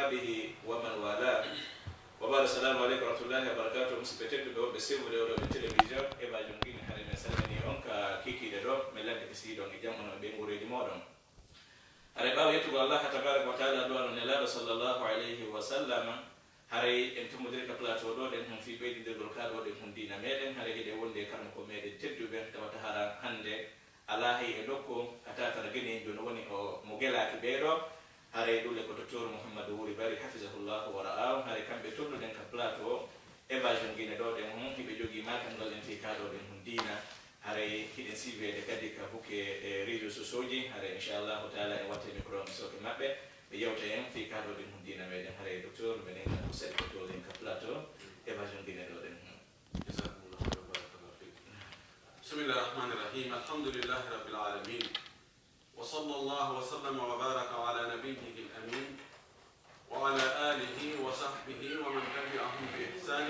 وأصحابه ومن والاه وبعد السلام عليكم ورحمة الله وبركاته. مسبتين بدو بسيب بدو بالتلفزيون إبا جمكين حرين سلمني أنك كيكي بدو ملان تكسيدون إجامنا بينغوري دمودون. أربعة يتوب الله تبارك وتعالى دوان نلاد صلى الله عليه وسلم. Hari entum mudrika plateau do den hon fi beedi de dorkado de hon dina meden hari hede wonde karmo ko meden teddube tawata hara hande alahi e dokko atata gene do woni o mogela ki beedo hari dulle ko docteur Muhammad Wuri Bari hafizahullah wa ra'ahu hari kambe tollu den ka plateau evasion gine do den hon hibe jogi makan dal en fi kado den hon dina hari hiden sibe de kadi ka buke réseaux sociaux hari inshallah taala e watte micro so ke mabbe yawten fi kado den hon dina meden hari docteur menen set ko den ka plateau evasion gine do den jazakumullahu khairan barakallahu fik. Bismillahir rahmanir rahim. Alhamdulillahi rabbil alamin. Wa sallallahu wa sallama wa baraka ala nabiyyihi al-amin wa ala alihi wa sahbihi wa man tabi'ahum bi ihsan.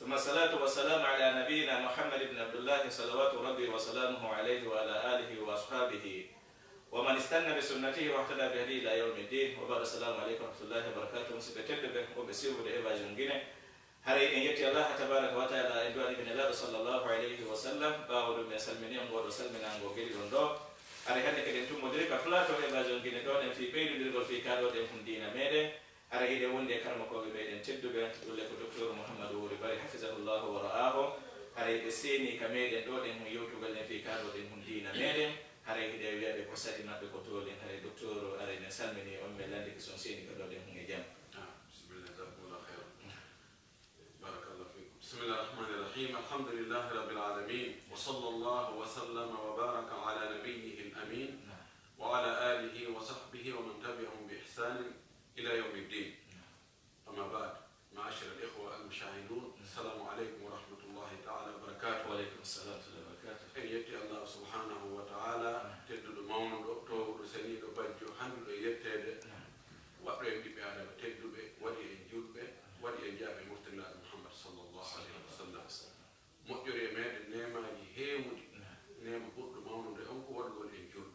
ثم الصلاة والسلام على نبينا محمد بن عبد الله صلوات ربي وسلامه عليه وعلى آله وأصحابه ومن استنى بسنته واهتدى بهديه إلى يوم الدين وبعد السلام عليكم ورحمة الله وبركاته. مسبتين به وبسيبه لإبا جنجينه هري إن يتي الله تبارك وتعالى إن دواني بن الله صلى الله عليه وسلم باود من سلمني أمور وسلمنا أمور جيل رندو هري هنك دنتم مدرك فلاتو إبا جنجينه دون في بيد دلغل في كادو دنهم دين ميده ara ide wonde karma ko be den teddube dulle ko docteur Muhammad Wuri Bari hafizahullah wa ra'ahu ara ide seni kameden do den yotugal en fi kado den hundina meden ara ide wiabe ko sati mabbe ko to den ara docteur ara ne salmini on melande ki son seni ko do den hunge jam. Bismillah, jazakumullahu khairan barakallahu fikum. Bismillahir rahmanir rahim. Alhamdulillahi rabbil alamin wa sallallahu wa sallama wa baraka ala nabiyyihi al-amin wa ala alihi wa sahbihi wa man tabi'ahum bi ihsan إلى يوم الدين. أما بعد معاشر الإخوة المشاهدون السلام عليكم ورحمة الله تعالى وبركاته. وعليكم السلام ورحمة الله وبركاته. إن يأتي الله سبحانه وتعالى تدل مون دكتور سني دبجو حمد يتد وأبرم بأنا بتدل ودي إنجود ودي إنجاب مفتنا محمد صلى الله عليه وسلم. مؤجر يمد نعمة يهود نعمة بود مون ده أنكو ودي إنجود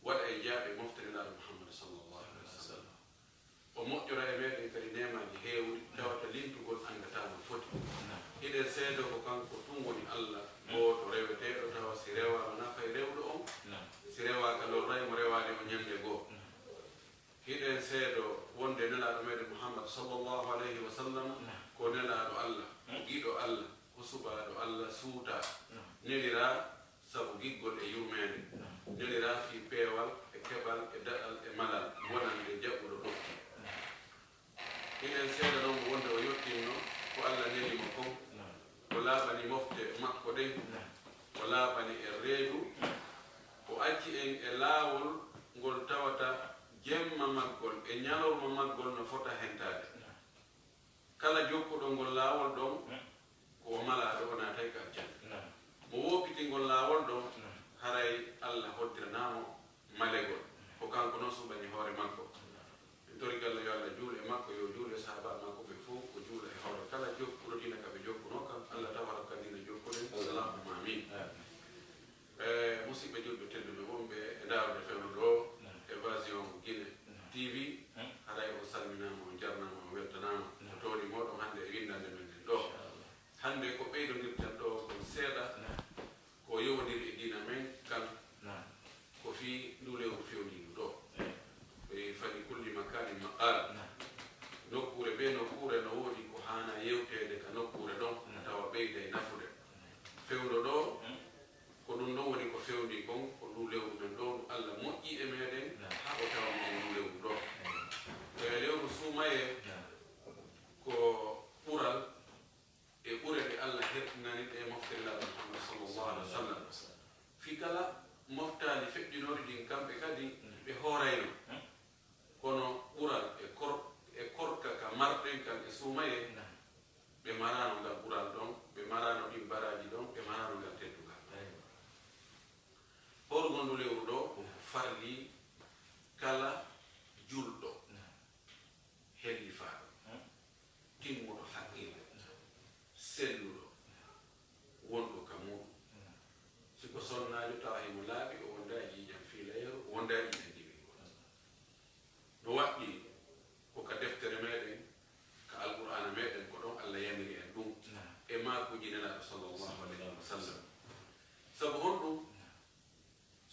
ودي إنجاب مفتنا محمد صلى الله عليه وسلم. ومؤجر يمد كرينما يهود دوت لينتقول أن كتاب فوت. إذا سيد وكان كتومني الله بوت وريبته وتوا سيروا أنا فيروا سيروا كلو راي مريوا لي من ينجو. إذا سيد وندنا نمر محمد صلى الله عليه وسلم كوننا الله جيدو الله وسبحانه الله سوتا نيرا سبوجي قول يومين نيرا في بيوال كبال كدال ملال ونان يجابو دوكي. إذا سيد لهم وند ويوتينو وألا نيلي مكو ولا بني مفت مكو دي ولا بني الريدو وأتي إن إلاول قول تاوتا جم ممكول إن يالور ممكول نفوتا هنتاد كلا جوكو دون قول لاول دون ومالا دون ناتيك الجن مووكي قول لاول دون هراي الله هدر نامو ماليقول وكان كنوسو بني هوري مكو torikalla yo Allah juule makko yo juule sahaba makko be fu ko juule e hawra kala jokkuɗo dina ka be jokkuno kam Allah tabaraka dina jokkuɗen allahumma amin. Musidɓe julɓe tedduɓe wonɓe e daawde fewno ɗo évasion Guinée TV haɗay o salminama o jarnama o weltanama o towni moɗon hannde e windande men nden ɗo hannde ko ɓeydodirten ɗo kon seeɗa ko yowodiri e dina men kan ko fi ndulewru fewninu ɗo fadi kulli makani maqal nokkure be nokkure no wodi ko hana yewtede ka nokkure ɗon tawa ɓeyda e nafude fewdo ɗo ko ɗum ɗon woni ko fewndi kon ko ndu lewru men ɗo ndu Allah moƴƴi e meɗen ha o tawa men ndu lewru ɗo lewru sumaye ko ɓural e ɓurede Allah hertinani ɗe moftirilaɗo Muhammad sallallahu alaihi wa sallam fi kala moftali feƴƴinori ɗin kamɓe kadi ɓe hoorayno kono ɓural e korka ka marɗen kan e sumaye ɓe marano ngal ɓural ɗon ɓe marano ɗin baraji ɗon ɓe marano ngal teddugal horgondu lewru ɗo farli kala julɗo hellifaɗo timmuɗo haqqe selluɗo wonɗo ka muɗum siko sonnajo tawa himo laaɓi o wonda jiijam fiilayru o wonda ƴiɗen ndiwi no waɗɗi koka deftere meɗen ka alqur'ana meɗen ko ɗon allah yamiri en ɗum e makuji nelaɗo sallllahu alayhi wa sallam sabu honɗum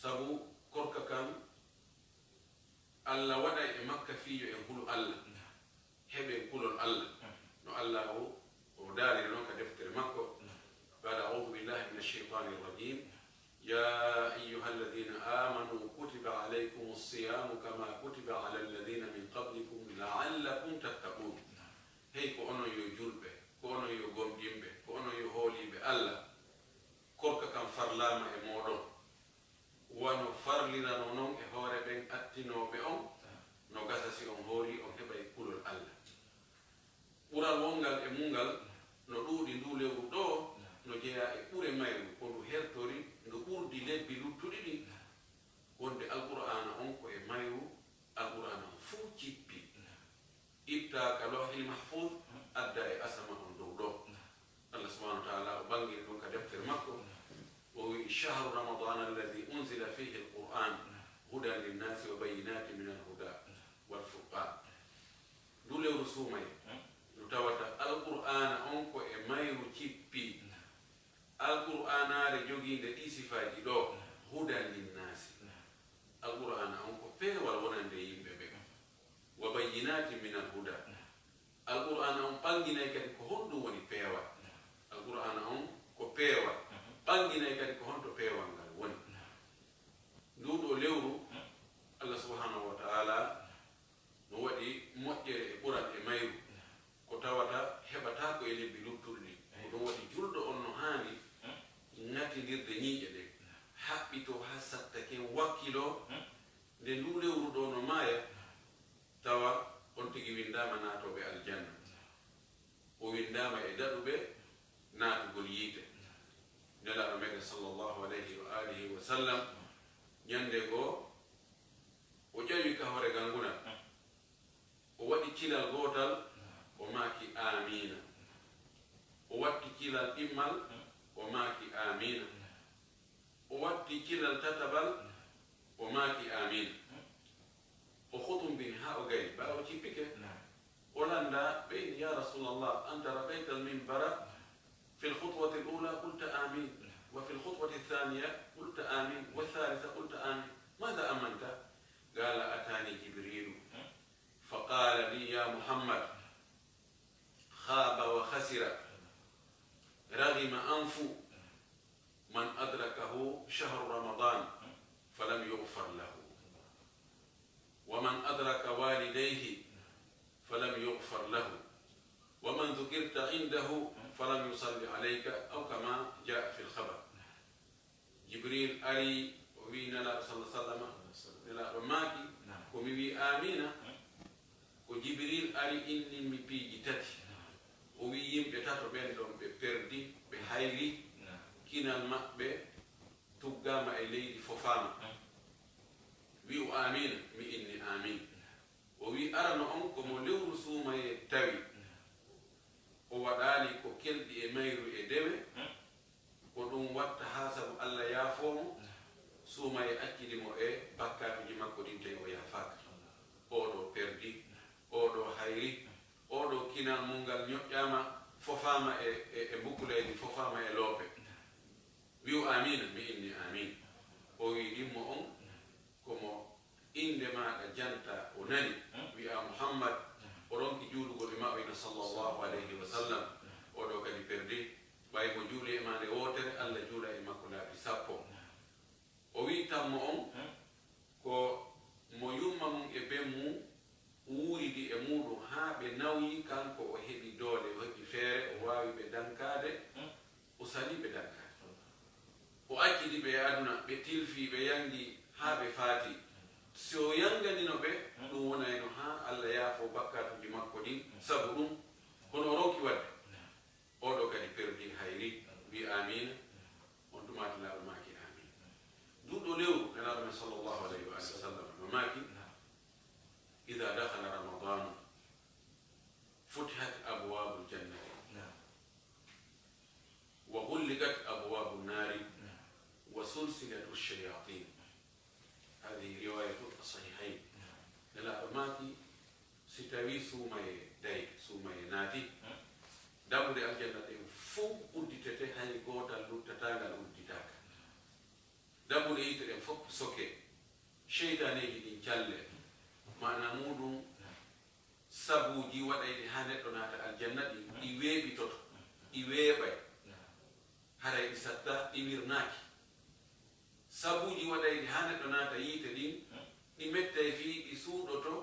sabu korka kam allah waɗay e makka fiijo e hulu allah heɓe kulol allah no allah o daariri noon ka deftere makko bada audu billahi min alcheytani irrajim ya ayuha alladina amanu kutiba alaykum alsiyamu kama kutiba ala alladina min qablikum laallakum tattaqun hey ko onon yo julɓe ko onon yo gomɗinɓe ko onon yo hooliɓe allah korka kam farlama e moɗon wano farlirano noon e hoore ɓen attinoɓe on no gasa si on hooli on heɓay kulol allah ɓural wongal e mungal no ɗuuɗi ndu lewru ɗo no jeeya e ɓure mayru ko ndu hertori ndu ɓurdi lebbi luttuɗi ɗi wonde alqur'ana on ko e mayru alqur'ana on fuu cippi itta ka lohil mahfud adda e asama on dow ɗo allah subhanahu wa taala o bangiri ɗum ka deftere makko o wi shahru ramadan alladi unzila fihi alquran hudan linnasi wa bayinati min alhuda walfurqan ndu lewru suumay ndu tawata alqur'ana on ko e mayru cippi alqur'anare jogiinde ɗi sifaji ɗo hudan linnasi alqur'ana on ko peewal wonande yimɓe ɓe wa bayinati min alhuda alqur'ana on ɓanginay kadi ko honɗum woni peewal alqur'ana on ko peewal ɓanginay kadi ko honto peewal ngal woni nduɗo lewru allah subhanahu wa taala no waɗi moƴƴere e ɓural e mayru ko tawata heɓata ko e lebbi lutturɗi ko ɗum waɗi julɗo on no haani ŋattidirde ñiiƴe ɗe haɓɓito ha sattaken wakkilo nde ndu lewru ɗo no maaya tawa on tigi windama naatoɓe aljanna o windama e daɗuɓe naatugol yiite nelaɗo meɗen sallllahu alayhi wa alihi wa sallam ñande goo o ƴawi ka hoore gangunal o waɗi cilal gootal o maaki amina o watti cilal ɗimmal o maaki amina o watti cilal tatabal o maaki amina o hutumbini ha o gari ba o cippike o landa ɓeyni ya rasulallah anta raqayta alminbara في الخطوة الأولى قلت آمين وفي الخطوة الثانية قلت آمين والثالثة قلت آمين ماذا أمنت؟ قال أتاني جبريل فقال لي يا محمد خاب وخسر رغم أنف من أدركه شهر رمضان فلم يغفر له ومن أدرك والديه فلم يغفر له ومن ذكرت عنده فلم يصلي عليك أو كما جاء في الخبر جبريل أري وبينا لا صلى الله عليه وسلم لا رماكي ومي آمينة وجبريل أري إني مبيجي تاتي ويم بتاتو بين دون بيردي بحيري كنا الماء تقام إليه ففاما ويو آمين مي إني آمين وي أرنا أنكم لو رسوما يتوي o waɗali ko kelɗi e mayru e dewe ko ɗum watta ha sabu allah yaafomo suuma e accidimo e bakkatuji makko ɗin tawi o yaafaka oɗo perdi oɗo hayri oɗo kinal mum ngal ñoƴƴama fofama e mbukuleydi fofama e loope wiu amina mi inni amin o wi ɗimmo on komo inde maɗa janta o nani wiya muhammad o ronki juulugol e maɓɓe sallllahu alayhi wa sallam oɗo kadi perdi ɓay mo juuli e mande wotere allah juula e makko laaɓi sappo o wi tammo on ko mo yumma mum e ben mum wuuridi e muɗum ha ɓe nawyi kanko o heɓi doole o heɓi feere o wawi ɓe dankade o sali ɓe dankade o accidi ɓe e aduna ɓe tilfi ɓe yangi ha ɓe faati so yanganino ɓe ɗum wonayno ha allah yaafo bakkatuji makko ɗin sabu ɗum hono o ronki wadde oɗo kadi perdi hayri wi amina on tumati laaɓo maki amin duɗo lewru nelaɗo men sallllahu alayhi wa sallam no maki ida dakhala ramadanu futihat abwabu ljannati الشياطين. هذه رواية الصحيحين. لا ماكي ستوي سومي دايك سومي ناتي دابو دي الجنة فو أوديتته هاي غوتا لوتتاغا أوديتاك دابو دي يتري فوك سوكي شيطان يجي جالة ما نمودو sabu ji waɗayde ha neɗɗo naata aljanna ɗi weeɓitoto ɗi weeɓay haray ɗi satta ɗi wirnaaki sabuji waɗayde ha neɗɗo naata yiite ɗin ɗi mettay fii ɗi suuɗoto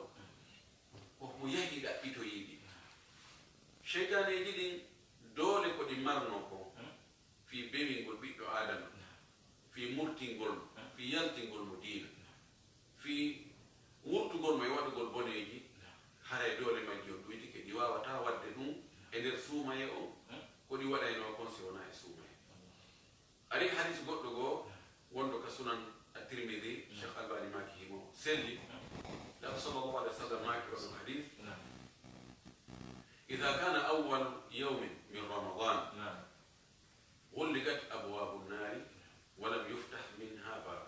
koko yahi ɗaɓɓitoyiɗi cheytaneji ɗin doole ko ɗi marno ko fii bewingol ɓiɗɗo adama fii murtingol fii yaltingol mo diina fii wurtugol mo e waɗugol boneji haray doole majji on ɗuyɗi ke ɗi wawata wadde ɗum e nder suumaye o ko ɗi waɗayno kon si wona e suumaye ari hadis goɗɗo goo wondo ka sunan at-Tirmidhi Cheikh Albani maki himo selli la sallallahu alaihi wasallam maki on hadis إذا كان أول يوم من رمضان غلقت أبواب النار ولم يفتح منها باب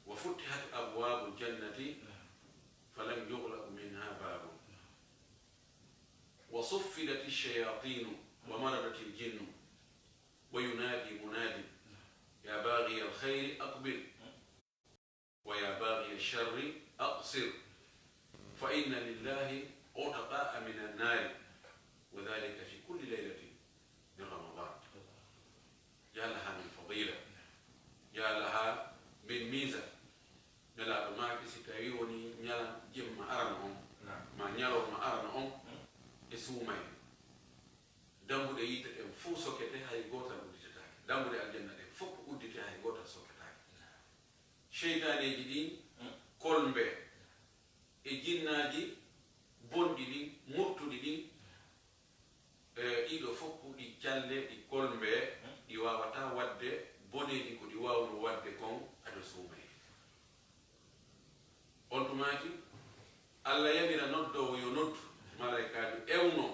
وفتحت أبواب الجنة فلم يغلق منها باب وصفدت الشياطين ومرضت الجن وينادي مناد يا باغي الخير أقبل ويا باغي الشر أقصر فإن لله عتقاء من النار وذلك في كل ليلة من رمضان. يا لها من فضيلة يا لها من ميزة نلا ما كسي تايوني نيا جم أرنهم ما نيارو ما أرنهم اسمه دمو ده يتم فو سكته هاي غوتا وديتا دمو ده الجنة فوق وديتا هاي غوتا سكته شيطان يجدين كولمبه الجناجي bondi ɗin murtuɗi ɗin ɗiɗo fof ɗi calle ɗi kolmbe ɗi wawata wadde boneji ko ɗi wawno wadde kon aɗa suumaye on tumati allah yamira noddowo yo noddu malaikajo ewno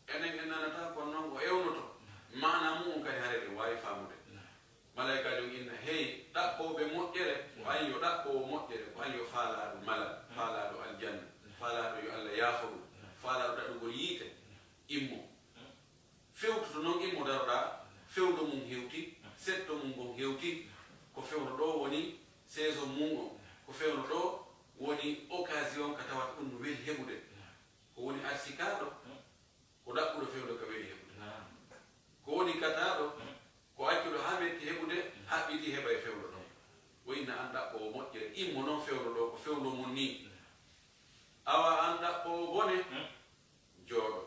enen en nanata kon noon o ewnoto mana mum on kadi haare ɗe wawi famude malaikajo inna hey ɗaɓɓoɓe moƴƴere ko an yo ɗaɓɓowo moƴƴere ko an yo faalaɗo malal faalaɗo aljanna faalaɗo yo allah yaafoɗum faalaɗo daɗugol yiite immo fewtoto noon immo daroɗa fewdo mum hewti setto mum gon hewti ko fewno ɗo woni saison mum o ko fewno ɗo woni occasion ka tawata ɗum no weli heɓude ko woni arsikaɗo ko ɗaɓɓuɗo fewdo ka weli heɓude ko woni kataɗo ko accuɗo ha metti heɓude haɓɓiti heɓa e fewdo ɗon o inna an ɗaɓɓowo moƴƴere immo noon fewno ɗo ko fewno mum ni awa an ɗaɓɓowo bone jooɗo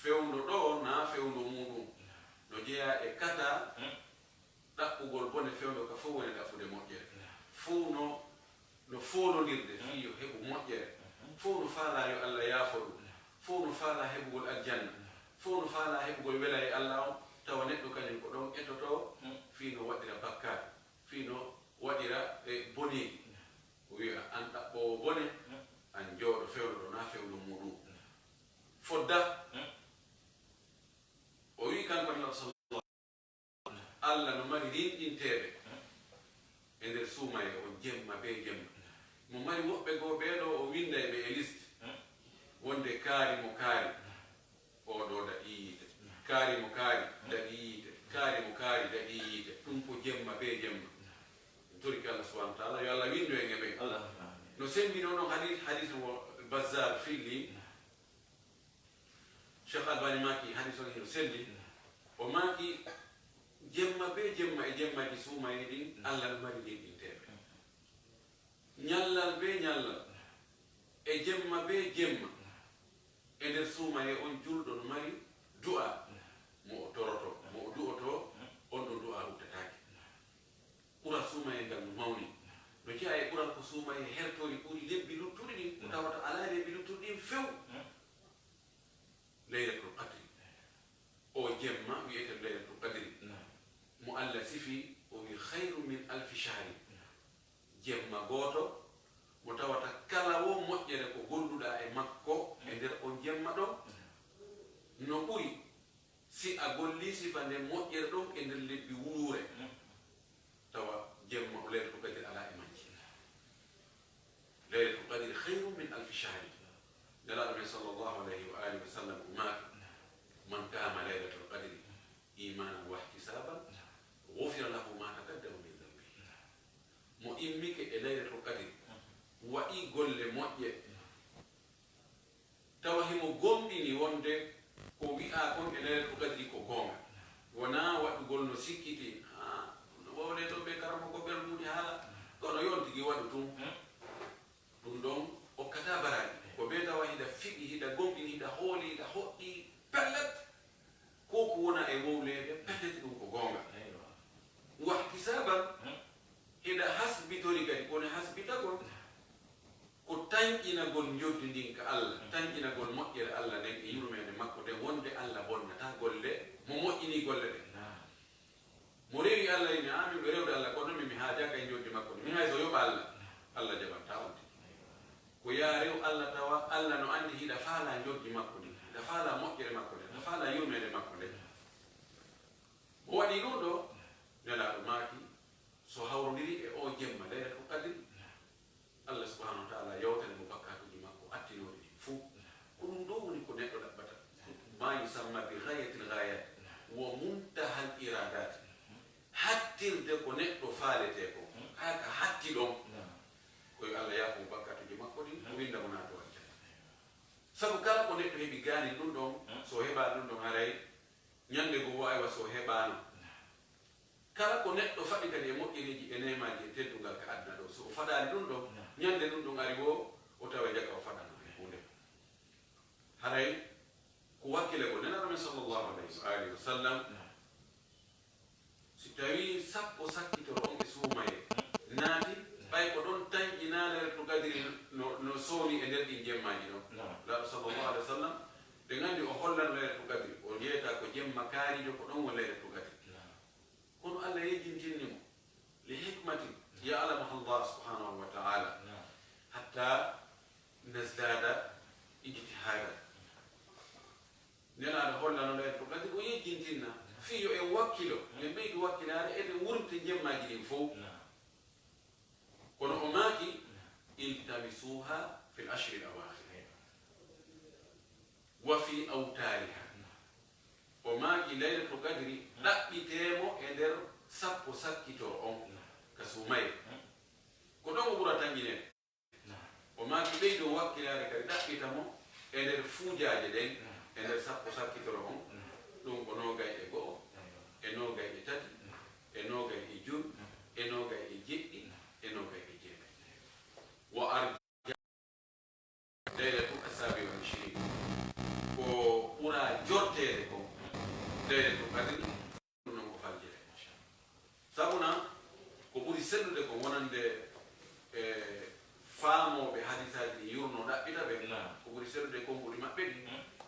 fewndo ɗo na fewndo muɗum no jeeya e kata ɗaɓɓugol bone fewndo ka fof woni ɗaɓɓude moƴƴere fuu no foolondirde fii yo heɓu moƴƴere fuu no faala yo allah yaafo ɗum fuu no faala heɓugol aljanna fuu no faala heɓugol wela e allah on tawa neɗɗo kañum ko ɗon etoto fii no waɗira bakkaade fii no waɗira e boneji o wiya an ɗaɓɓowo bone an jooɗo fewno ɗo na fewno muɗum fodda o wi kanko Allah sallallahu allah no mari rinɗinteɓe e nder suumaye o jemma be jemma mo mari woɓɓe goo ɓeeɗo o winda ɓe e liste wonde kaari mo kaari oɗo daɗi yiite kaari mo kaari daɗi yiite kaari mo kaari daɗi yiite ɗum ko jemma be jemma toriki Allah subhanahu wa taala yo allah windo e ŋeɓe no sembino noon hadis mo Bazzar filli Cheikh Albani maki hadis on hino selli o maki jemma be jemma e jemmaji suumaye ɗin allah no mari ɗinɗinteɓe ñallal be ñallal e jemma be jemma e nder suumaye on julɗo no mari du'a mo o toroto mo o du'oto on ɗo du'a ruttatake ɓura suumaye ngal no mawni no jeeya e ɓural ko suumaye hertori ɓuri lebbi luttuɗi ɗin ko tawata ala lebbi luttuɗi ɗin few laylatul qadri o jemma wiyete laylatul qadri mo allah sifi o wi hayru min alfi shahri jemma gooto mo tawata kala wo moƴƴere ko golluɗa e makko e nder on jemma ɗon no ɓuri si a golli sifa nde moƴƴere ɗon e nder lebbi wuure tawa jemma o laylatul qadri ala e manji laylatul qadri khayru min alfi shahri nelaɗo men sallllahu alayhi wa alihi wa sallam o maaki man qama laylatul qadri imanan wa ihtisaban gufira lahu ma taqaddama min dambihi mo immike e laylatul qadri waɗi golle moƴƴe tawa himo gomɗini wonde ko wi'a kon e laylatul qadri ko goonga wona waɗugol no sikkiti no wowle ɗo ɓe karama ko ɓermude haala kono yon tigi waɗu tum ɗum ɗon okkata baraji ko ɓe tawa hiɗa fiɗi hiɗa gomɗini hiɗa hooli hiɗa hoɗɗi pellet ko ko wona e wowlede pellet ɗum ko goonga wahti saban hiɗa hasbitori kadi kono hasbitagol ko tañƴinagol joddi ndin ka Allah tañƴinagol moƴƴere Allah nden e yurmede makko nde wonde Allah bonnata golle mo moƴƴini golle ɗe mo rewi Allah ine amin ɓe rewde Allah kono mi haajaka e joddi makko mi hay so yoɓa Allah Allah jaɓanta on ko ya rew Allah tawa Allah no andi hiɗa faala joddi makko ndi hiɗa faala moƴƴere makko nde hiɗa faala yurmede makko nde o waɗi ɗum ɗo nelaɗo maaki so hawrodiri e o jemma laylatul qadri Allah subhanahu wa ta'ala yawtane mo bakkatuji makko attinori ɗi fuu ko ɗum ɗo woni ko neɗɗo ɗaɓɓata ma yusamma bi ghayatil ghayat wa muntahal iradat hattirde ko neɗɗo faalete ko haka hatti ɗon koye Allah yaako mo bakkatuji makko ɗi o winda mo nato aljanna sabu kala ko neɗɗo heɓi gaani ɗum ɗon so heɓa ɗum ɗon haray ñande go wawa so heɓano kala ko neɗɗo faɗi kadi e moƴƴiriji e nemaji e teddugal ka adna ɗo so o faɗani ɗum ɗon ñande ɗum ɗon ari wo o tawa jaka o faɗano e hunde haray ko wakkile go nenaɗo men sallllahu alayhi wa alihi wa sallam si tawi sappo sakkitoro on e suumaye naati ɓay ko ɗon tañƴina laylatul qadri no sooni e nder ɗin jemmaji ɗon laaɗo sallllahu alih wa sallam ɓe gandi o hollano laylatul qadri o jeeyata ko jemma kaarijo ko ɗon won laylatul qadri kono Allah yejjintinni mo li hikmatin ya'lamuha Allah subhanahu wa ta'ala hatta nazdada ijtihada nelaɗo hollano laylatul qadri o yejjintinna fiyo en wakkilo en ɓeydu wakkilare eɗen wurte jemmaji ɗin fof kono o maaki iltamisuha fi l ashri l awakhir wa fi awtariha o maaki laylatul qadri ɗaɓɓitemo e nder sappo sakkitoro on ka sumaye ko ɗon o ɓura tañƴinede o maaki ɓeydo wakkilare kadi ɗaɓɓitamo e nder fuujaje ɗen e nder sappo sakkitoro on ɗum ko nogay e go'o e nogay e tati e nogay e juɗɗi e nogay e jeɗɗi e nogay e jeeɗi wo arja laylatul asabi wa ishrin ko ɓura jortede ko laylatul qadri ɗum noon ko faljire sabuna ko ɓuri sellude ko wonande e faamoɓe hadisaji ɗi yurno ɗaɓɓita ɓe ko ɓuri sellude konguɗi maɓɓe ɗi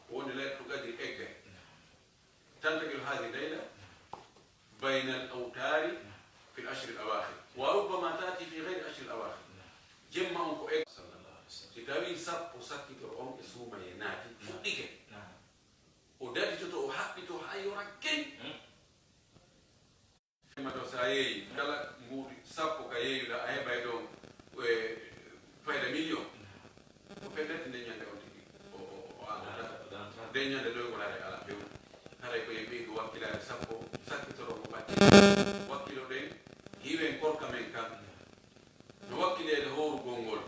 ko wonde laylatul qadri eggay تنتقل هذه الليلة بين الأوتار في الأشهر الأواخر وربما تأتي في غير الأشهر الأواخر جمعهم كأك تتاوي سب وسكت رؤون اسمه يناتي فوقك ودادي تتو حقي تو حي وركي فيما تسايي كلا موري سب وكايي لا أي بايدون فايدة مليون وفيدت الدنيا لأولتك الدنيا لأولتك على بيون haray ko yimɓe ko wakkilare sappo sakkitoro mo ɓatti wakkilo ɗen hiwen korka men kam no wakkilede howrugol ngol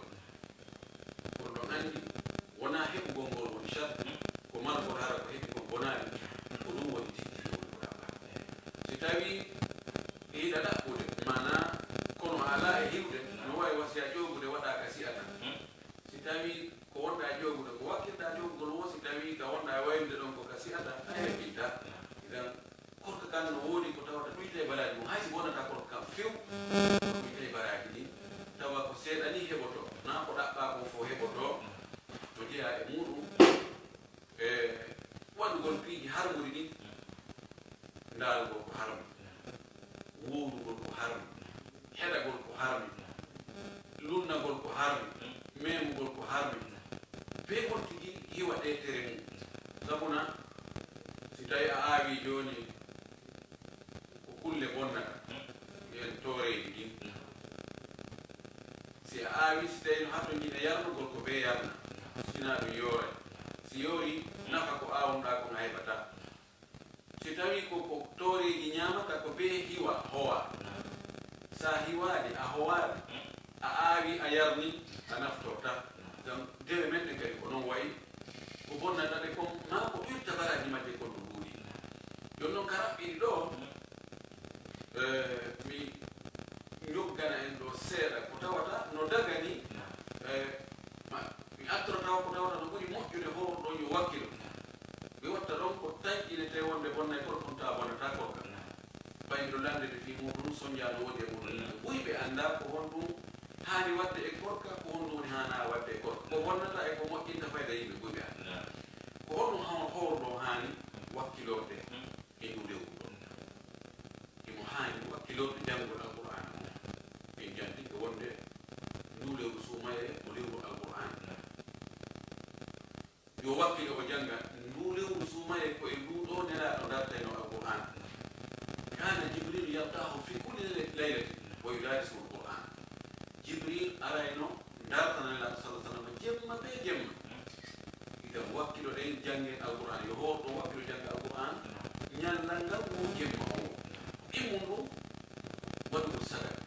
kono ɗon andi wona heɓugol ngol woni charte ko margol hara ko heɓi ko bonani ko ɗum woni tiggi wonɗa ɓa si tawi hiɗa ɗaɓɓude mana kono ala e hiwde no wawi wasiya ƴogude waɗaka si'a tan si tawi ko wonɗa ƴogude ko wakkilɗa ƴogugol wo si tawi ka wonɗa wayrude ɗon ko ka si'ata a heɓɓinta idan korka kan no woodi ko tawata ɗuyta e baraji mum haysi wonata korka kam few ɗuyta e baraji ɗi tawa ko seeɗa ni heɓoto na ko ɗaɓɓa ko fo heɓoto to jeeya e muɗum e waɗugol piiji harmuri ɗi ndaalugol ko harmi wowrugol ko harmi heɗagol ko harmi lunnagol ko harmi memugol ko harmi be on tigi hiwa ɗe tere mum sabuna si tawi a aawi joni ko kulle bonnata en tooreji ɗin aawi si tawi no hatto jiɗa yarnugol ko be yarna sina ɗum yoore si yoori nafa ko aawnuɗa ko nga heɓata si tawi ko tooreji ñamata ko be hiwa howa sa hiwaade a howaade a aawi a yarni a naftorta gam dewe men ɗe kadi ko noon wayi ko bonnata ɗe kon ma ko ɓirta baraji majje kon no ɗuuɗi jon noon ka raɓɓiɗi ɗo mi joggana en ɗo seeɗa ko tawata no dagani mi attorataw ko tawata no ɓuri moƴƴude hoore ɗo yo wakkilo mi watta ɗon ko taƴƴinete wonde bonnay koto ɗum ta bonnata korka ɓayɗo landede fi muɗum soñjano woodi e muɗum ɓuyɓe annda ko honɗum haani wadde e korka ko honɗum woni hana wadde e korka ko bonnata e ko moƴƴinta fayda yimɓe ɓuyɓe annda ko honɗum hoorɗo haani wakkilorde e ndulewru ɗon imo haani wakkilorde janngol alqur'ana mum en janti ko wonde ndulewru suumaye ko lewru alqur'ana yo wakkilo o jannga ndulewru suumaye ko e nduɗo nelaɗo dartayno alqur'ana kana jibril yaltahu fi kulli laylati wa yudarisu alqur'an jibril arayno dartana nelaɗo sallah sallam jemma be jemma itam wakkilo ɗen jangge alqur'an yo hoorɗo wakkilo jangge alqur'an ñallal ngal wo jemma o ɗimmum ɗum waɗugol sadaka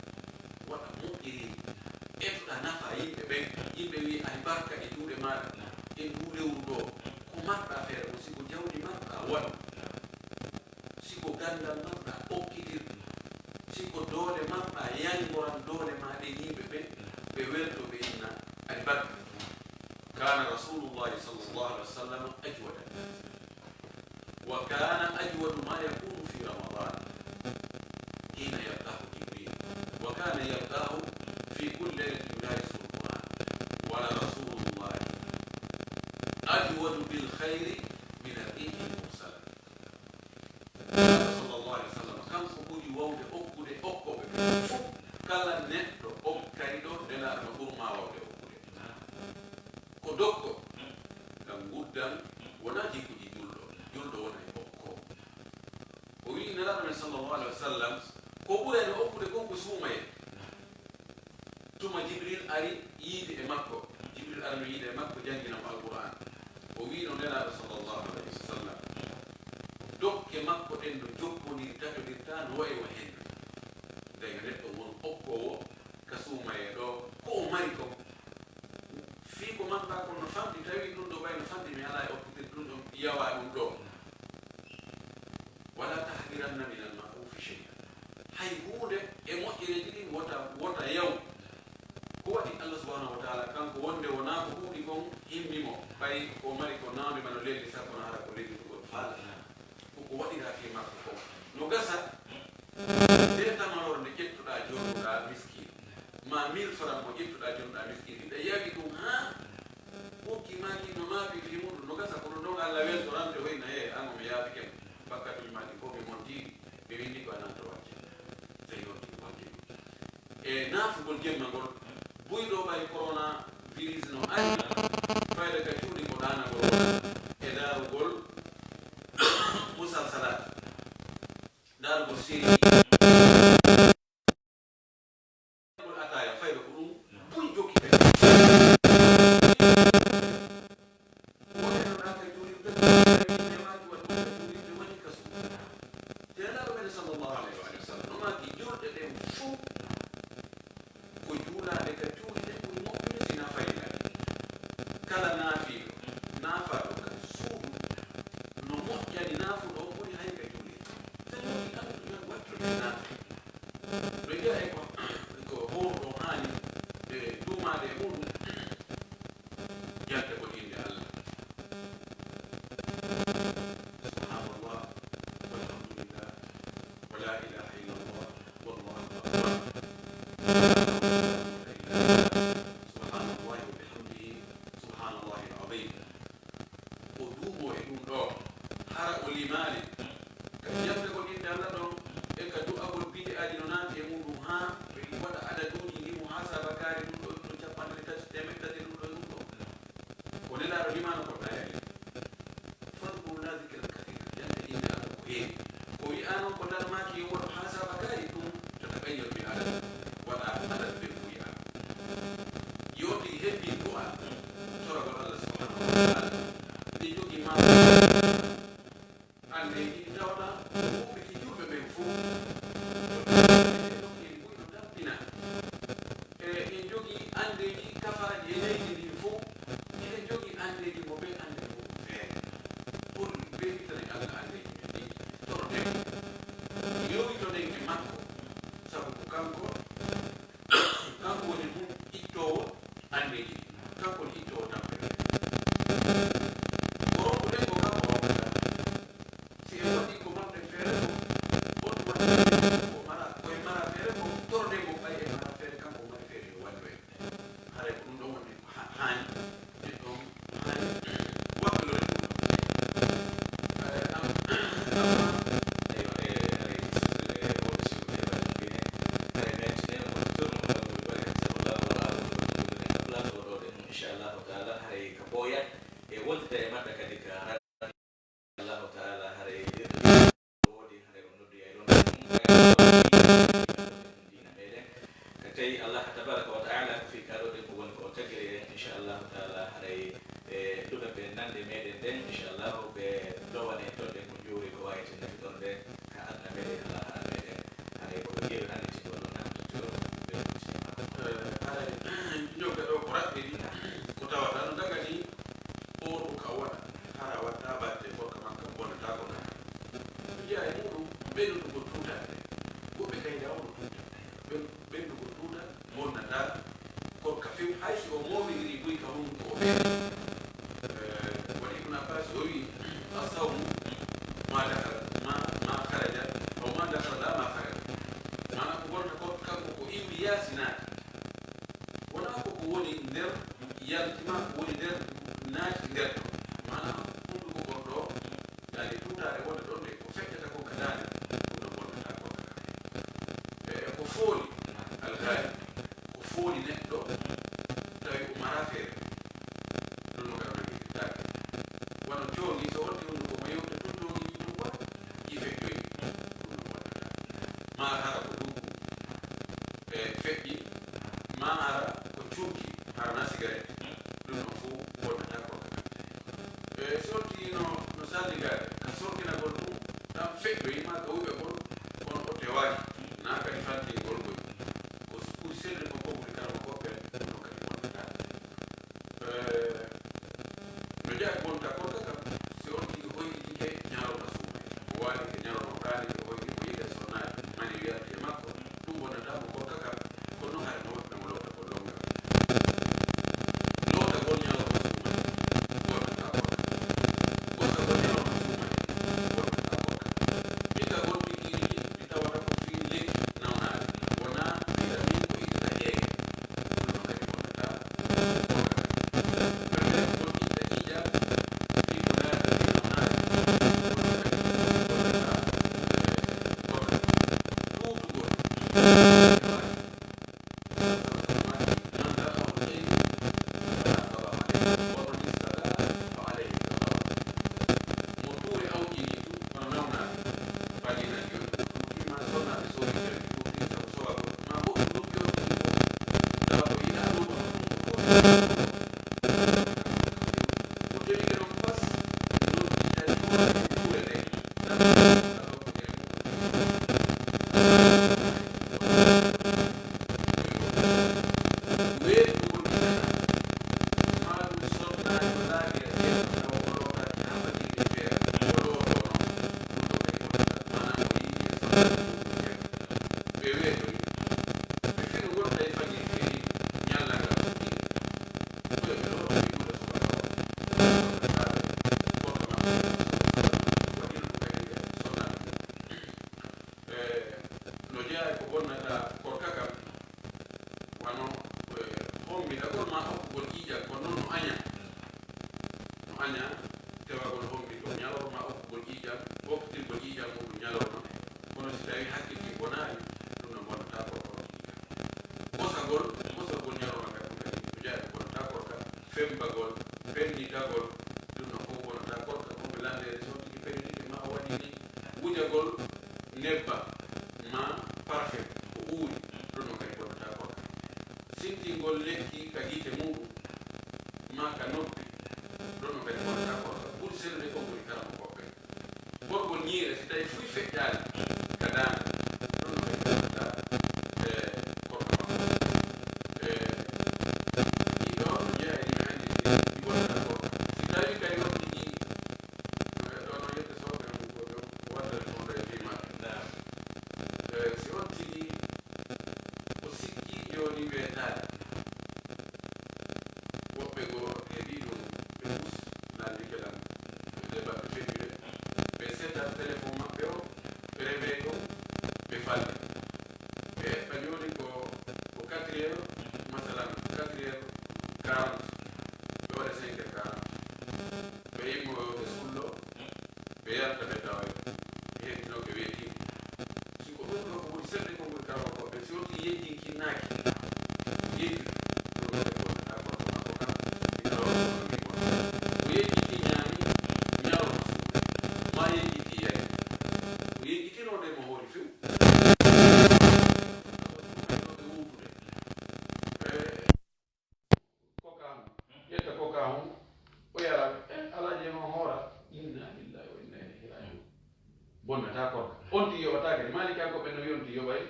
waɗa moƴƴiri efɗa nafa yimɓe ɓen yimɓe wi ay barka e juuɗe maɗa en nduulewru ɗo ko marɗa feere mo siko jawdi marɗa waɗu siko gandal marɗa ɓokkitir siko doole marɗa yangoran doole maɗe yimɓe ɓen ɓe welto ɓe inna ay barka kana rasulullahi sallallahu alaihi wa sallam ajwada wa kana ajwadu ma yakunu fi ramadan hina yalqahu jibril wa kana yalqahu fi kulli laylatin yudarisu alquran wala rasulullah ajwadu bil khairi min ar-rih al-mursala sallallahu alaihi wa sallam kanko ɓuri wawde okkude okkoɓe fof kala neɗɗo okkariɗo nelaɗo ɓurma wawde okkude ko dokko ngam guddan wona jikkuji julɗo wona e okko o wi nelaɗo men sallallahu alaihi wa sallam ko ɓurani okkude konko suumaye tuma jibril ari yiide e makko jibril arano yiide e makko jangginamo alquran o wino nelaɗo sallallahu alaihi wa sallam dokke makko ɗen no jokkodiri taƴodirta no wayi o hendu daga neɗɗo won okkowo ka suumaye ɗo ko o mari ko fii ko manɗa ko no famɗi tawi ɗum ɗo ɓay no famɗi mi ala e okkitir ɗum ɗon yawa ɗum ɗo wala tahqiranna min almarufi cheya hay huunde e moƴƴereji ɗin wota yaw ko waɗi allah subhanahu wa taala kanko wonde wona ko huuɗi kon himmimo ɓay ko mari ko nawde ma no lelli sappo no hara ko lelli tugol faala koko waɗira fi makko ko no gasa nde tamanore nde ƴettuɗa jonnuɗa miskin ma 1000 franc mo ƴettuɗa jonnuɗa miskin hiɗa yawi ɗum ha ɓokki maki no maaɓi fi muɗum no gasa kono ɗon allah weltorande hoyna he an omi yaafi ken bakkatuji maɗi fof mi montiɗi mi windi ko ananta wacce so yonti wacce e naafugol jemma ngol buyɗo ɓay corona virus no ari fayda ka cuuɗi ko ɗanagol wona e darugol musalsalat darugol série gol ataya fayda ko ɗum buy jokki ɓe wonenoɗa ka juuɗi nemaji waɗ juuɗi woni kasu tenaɗo ɓene sallllahu alayhi wa sallam no maki jurɗe ɗen fof ko juulaɓe ka cuuɗi ɗen ɓuri moƴƴude sina fayinaɗi kala naafiɗo naafaɗo ka suudu no moƴƴani naafuɗo on ɓuri hay ka juuɗi tawi anduɗo wattude naafi ɗo jiya e ko hoorɗo haani ɓe dumade e muɗum jante ko inde allah subhanallah walhamdulillah wa la ilaha illallah wallahu akbar subhanallahi wa bihamdihi subhanallahi alazim o duumo e ɗum ɗo hara o limani ka jante ko inde allah ɗon e ka du'agol bide aji no naati e muɗum ha ɓe waɗa adaduji ndimo ha sabakari ɗum ɗo ɗo capanɗe tati temettati ɗum ɗo ɗum ɗo ko nelaɗo limano ko ɗayani fadkurullah dicran kathira jante inde allah ko heewi ko wi'anon ko darmaki yo waɗo ha sabakari ɗum tota ɓeñol ɓi adad waɗa adad ɓe ko wi'a cinna donde ka adna mede ala hara mede ay ko jeewi hande ci do na to be muslima ay joga do ko rabbe di ko tawa tan daga ni o ka wada hara wada batte ko ka man ka bona ta ko na ya ay mu be do ko tuta ko be kay dawo be do ko tuta monna da ko ka fi hay so mo mi ri buy ka hum ko be wali ibn abbas wi asawm ma dakhala ma kharaja aw ma dakhala ma kharaja mana ko wonta ko kanko ko iwi yasinati wona ko ko woni nder yaltima ko woni nder naati nder mana ɗum ko gonɗo yani tutare wonde ɗon de ko feƴƴata ko kadane ɗum ɗo bonnata ko kadane ko fooli alhaali ko fooli neɗɗo tawi o mara feere ɗum no kada nagititake wono coongi so wonti hunde ko mo yewte tun coongi ɗum quoi i feƴƴoyi ɗum no bonnata ma hara ko duggu feƴƴi ma ara ko cuuki harana cigarette ɗum ɗon fof bonnata ko kadane sorti no salligade ka sorkinagol ɗum ɗam feƴƴoyima ka wuɓegol kono o tewaki na kadi fantingol goy ko ɓuri selde ko koburi karama koɓɓen ɗum ɗo kadi bonnata no jeeya bonta korka kam si on tigi hoyɗitike ñaroma suuma o waali ke ñaroma ɗani ko hoyɗi ko yiɗe sonnaade mani wiyata e makko ɗum bonnatamo korka kam ko no hay no woɗɗamo lowta ko longal lowta gol ñaroma suuma bonnata korka gosa gol ñaroma suuma bonnata korka ɗiga gol ɗiɗiɗi ɗi tawata ko fi lekki nawnaade wona fiɗa min ko ittata heege ɗum no kadi bonnata korka fembagol fennitagol ɗum no fof wonata korka koɓe landede sontiki pernike ma o waɗi ni wujagol nebba ma parfait ko uuri ɗum no kadi wonata korka sintingol lekki ka yiite muɗum ma ka noppi ɗon no kadi wonata korka ɓuri sellude ko woni karama koɓɓe gorgol ñiire si tawi fuy feƴƴali ka dande ɗum no kadi wonata korka makko ɗiɗo no jeeyani mi andi ɗi wonata korka si tawi kay waɗɗiɗi ɗono yette soɓe ko waddata ɗon ɗo e fimaɓe si on tigi o sikki joni weetade woɓɓe goo e ɗiɗum ɓe pus nandike ɗam ɓe baɓe feƴƴude ɓe settat téléphone maɓɓe o ɓe rewe ɗo ɓe falle ɓe heɓɓa joni ko 4 heures masalan 4 heures 40 ɓe waɗa 5 heures 40 ɓe yimmoyoɓe skullo ɓe yarta ɓe tawa ɓe heɓino ɓe weetimo siko ɗum ɗo ko woni seɗɗe ko woni kawa koɓe si wonti yejjin kinnaaki yejji ɗum ɗo ɓe wonata gorko makko kam ɗiɗomi won o yejjiti ñaami ñawma suuɗe ma yejjiti yayi o yejjitinode mo hoori few ɗoɓe wutude kokam ƴetta kokam o yara alaje no hoora inna lillahi wa inna ilayhi rajiun bonnata korka on tigi yoɓata kadi maali kanko ɓe no yonti yoɓay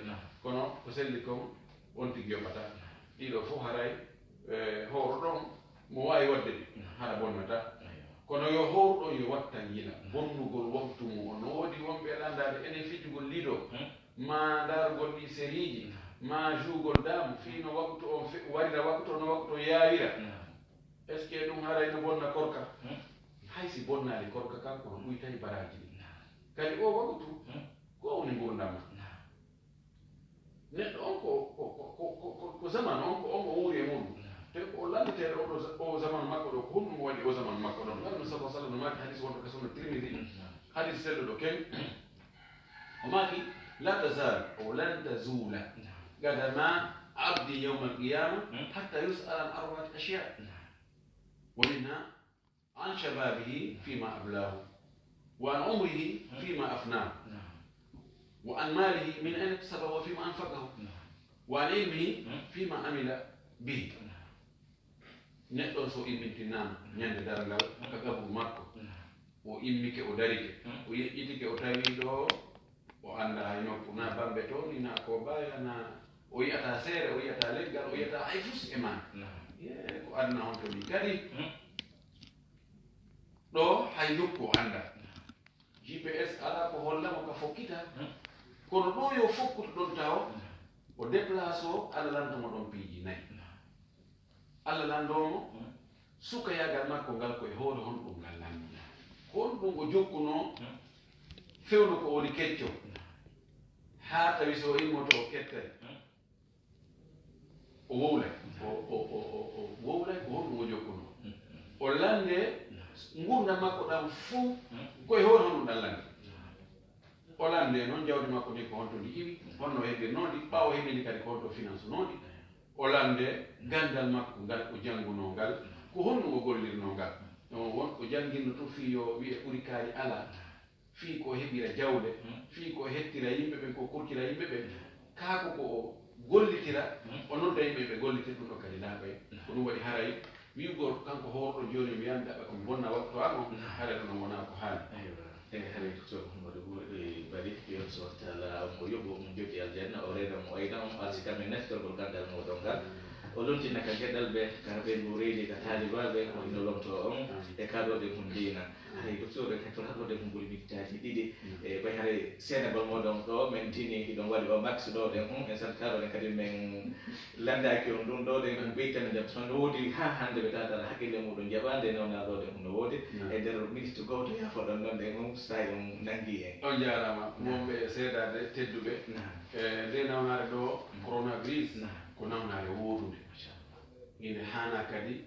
kono ko selli kon on tigi yoɓata ɗiɗo fof haray howro ɗon mo wawi wadde ɗi haɗa bonnata kono yo howruɗon yo wattan yila bonnugol waktu mum no woodi wonɓe aɗandade enen fittugol liɗo ma darugol ɗi sériji ma jougol dame fino waktu o warira waktu o no waktu o yawira est ce que ɗum haray no bonna korka haysi bonnali korka kanko no ɓuytayi baraji ɗi kadi o waktu ko woni gurdama neɗɗo on ko zaman on ko wuuri e muɗum te o landeteɗo o zaman makko ɗo ko honɗum waɗi o zaman makko ɗon alno sala sallam no maki hadis wonɗo kasono Tirmidhi hadis seɗɗo ɗo ken o maki la tazal o lan tazula gadama abdi yawma alqiyama hatta yus'al an arba'ati ashya wa minha an shababihi fima ablahu wa an umrihi fima afnahu wa an malihi min ayna iktasaba wa fima anfaqahu wa an ilmihi fima amila bihi neɗɗon so immintinama ñande dargal ka gabu makko o immike o darike o yeƴƴitike o tawi ɗo o anda hay nokku na bambe to ni na ko baya na o yiyata seere o yiyata leggal o yiyata hay fus e ma ko adna on to ɗi kadi ɗo hay nokku o anda GPS ala ko hollamo ka fokkita kono ɗo yo fokkuto ɗon taw o déplace o Allah lantomo ɗon piiji nayi Allah landomo suka yagal makko ngal koye hoore honɗum ngal landuɗa honɗum o jokkuno fewno ko woni kecco ha tawi so immoto o kettay o wowlay o wowlay ko honɗum o jokkuno o lande gurdam makko ɗam fuu koye hoore honɗum ɗan lande o lande noon jawdi makko ni ko honto ndi iwi honno heɓirnoɗi ɓawo heɓini kadi ko honto finance noɗi o lande gandal makko ngal o jannguno ngal ko honɗum o gollirno ngal on won o jangginno to fii yo wiye ɓuri kaari ala fii ko heɓira jawle fii ko hettira yimɓe ɓe ko kurtira yimɓe ɓe kaako ko o gollitira o nodda yimɓe ɓe gollitir ɗum ɗo kadi laaɓay ko ɗum waɗi haray wiugol kanko hoorɗo joni mi yami ɗaɓa komi bonna waktu ano haray ɗo no wona ko haali haray docteur Mamadou Bari yon so taala mo yoɓo mo jogi aljanna o reena mo wayna on alsika men neftorgol gandal moɗon ngal o lontina ka geɗɗal ɓe karɓe mburidi ka taalibaɓe ko ino lomto on e kaɗoɗe mum diina hay docteur e kator haɗoɗe mum ɓuri mittaaji ɗiɗi e ɓay haray sénégal moɗon ɗo min tini iɗon waɗi o max ɗo ɗen en sant kaɗoɗen kadi min landaki on ɗum ɗo ɗen ɓeytane ndem so no woodi ha hande ɓe tatara haqqille muɗum jaɓande newnaɗo ɗen no woodi e nder minute goto yafoɗon ɗon ɗen on sayi on nangi en on jarama momɓe seedade tedduɓe nde nawnare ɗo coronavirus ko nawnare wodude ine hana kadi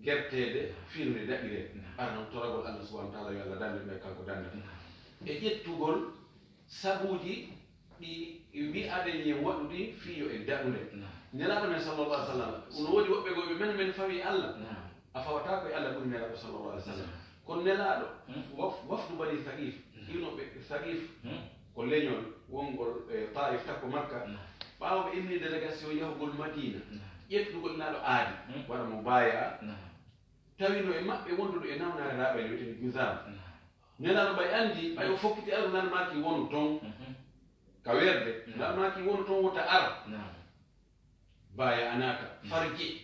gertede firnde daɓire arnon toragol Allah subhanahu wa taala yo Allah dande ɓe kanko dandata e ƴettugol sabuji ɗi wi'aɗen yen waɗuɗi fiyo e daɗude nelaɗo men sallallah alih w sallam no woodi woɓɓe goɓe men fawi Allah a fawata koye Allah ɓuri nelaɗo sallallah alih w sallam kono nelaɗo wafdu bani Thaqif inoɓe Thaqif ko leñol wongol Taif takko Makka ɓawo ɓe inni délégation yahugol Madina ƴettugol naɗo aadi waɗa mo baya tawino e maɓɓe wonduɗo e nawnare raɓel wiyeteni Gusam nelaɗo ɓay andi ɓay o fokkiti aru nanmaki wonu ton ka werde nanmaki wonu ton wota ara baya anaka farje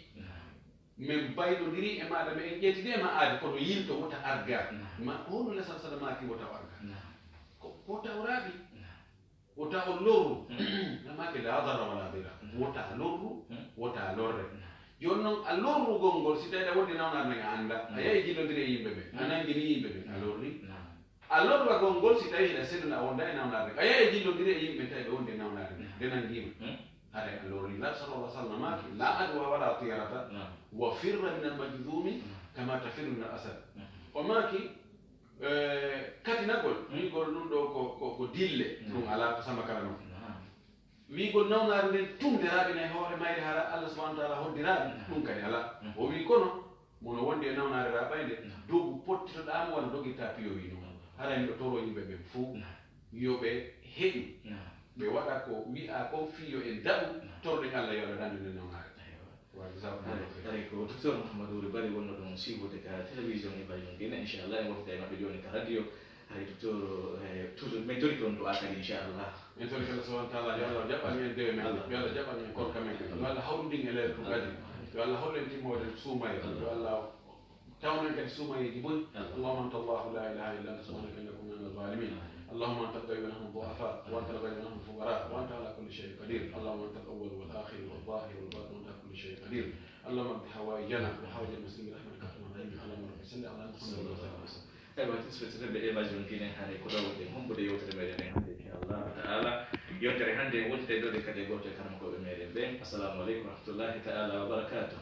min baydodiri e maɗa mi en ƴettide ma aadi kono yilto wota arga ma hono lesal salamaki wota arga ko tawraɓi wota o lorru namaki la dara wala dira wota lorru wota lorre joni noon a lorrugol ngol si tawi a wonde nawnare nanga anda a yahi jillodiri e yimɓe ɓe a nangini yimɓe ɓe a lorri a lorragol ngol si tawi hina seɗuna a wonda e nawnare a yahi jillodiri e yimɓe tawi ɓe wonde nawnare nde nangima haɗa a lorri la sallallah sallam maki la adwa wala tiyarata wa firra min almajdumi kama tafirru min al asad o maki katinagol wigol ɗum ɗo ko dille ɗum ala ko samba kala noon wigol nawnare nden tumdiraɓe nayi hoore mayre hara Allah subhanahu wa taala hoddiraɓe ɗum kadi ala o wi kono mono wondi e nawnare raɓayde dogu pottitoɗama walla doguitta piyowi noon harani ɗo toro yimɓe ɓen fo yoɓe heeɗu ɓe waɗa ko wi'a ko fiyo e daɓu torɗen Allah yo Allah dande nde nawnare ari ko docteur Mouhamadou Bari wonno ɗon siwode ka télévision e bayon guine inchallah en wottida e maɓɓe joni ka radio hay toujours mais tori ton to akali inchallah en tori kala subhanahu wa ta'ala yo Allah jaɓɓan men dewe men yo Allah jaɓɓan men korka men yo Allah hawrudin e leer to gadi yo Allah hawlen timmode suumaye yo Allah tawna kadi suumayeji boyi allahumma anta allahu la ilaha illa anta subhanaka inni kunna min adh-dhalimin اللهم انت الغني ونحن الضعفاء وانت الغني ونحن الفقراء وانت على كل شيء قدير اللهم انت الاول والاخر والظاهر والباطن وانت على كل شيء قدير اللهم اقض حوائجنا وحوائج المسلمين برحمتك يا ارحم الراحمين اللهم رب صل على محمد صلى الله عليه وسلم ewa tisfetere ɓe évasion kine hane ko ɗawde hombude yewtere meɗen e hande inchallahu taala yewtere hande wonte ɗo de kadi goto e karamkoɓe meɗen ɓen assalamu aleykum wa rahmatullahi taala wa barakatuh